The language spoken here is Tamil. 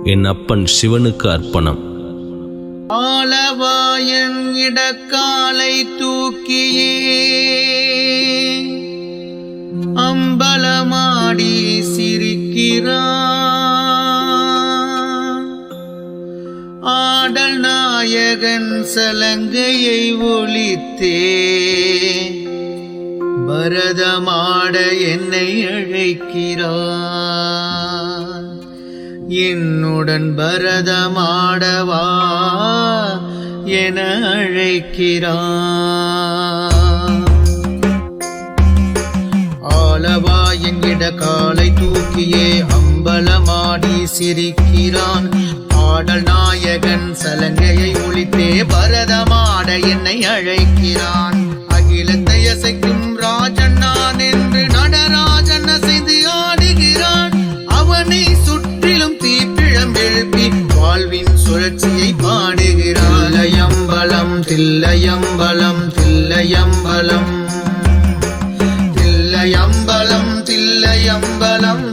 என் அப்பன் சிவனுக்கு அர்ப்பணம். ஆலவாயன் இடக்காலை தூக்கியே அம்பலமாடி சிரிக்கிறான். ஆடல் நாயகன் சலங்கையை ஒலித்தே பரதமாட என்னை அழைக்கிறான். என்னுடன் பரதமாடவா என அழைக்கிறான். ஆலவாயன் இடக்காலை தூக்கியே அம்பலமாடி சிரிக்கிறான். ஆடல் நாயகன் சலங்கையை ஒலித்தே பரதமாட என்னை அழைக்கிறான். அகிலத்தை அசைக்கும் ராஜன் நான் என்று நடராஜன் அசைந்து ஆடுகிறான். அவனை சுற்றிலும் தீப்பிழம் எழுப்பி வாழ்வின் சுழற்சியை பாடுகிறான். தில்லையம்பலம் தில்லையம்பலம் தில்லையம்பலம் தில்லையம்பலம் தில்லையம்பலம்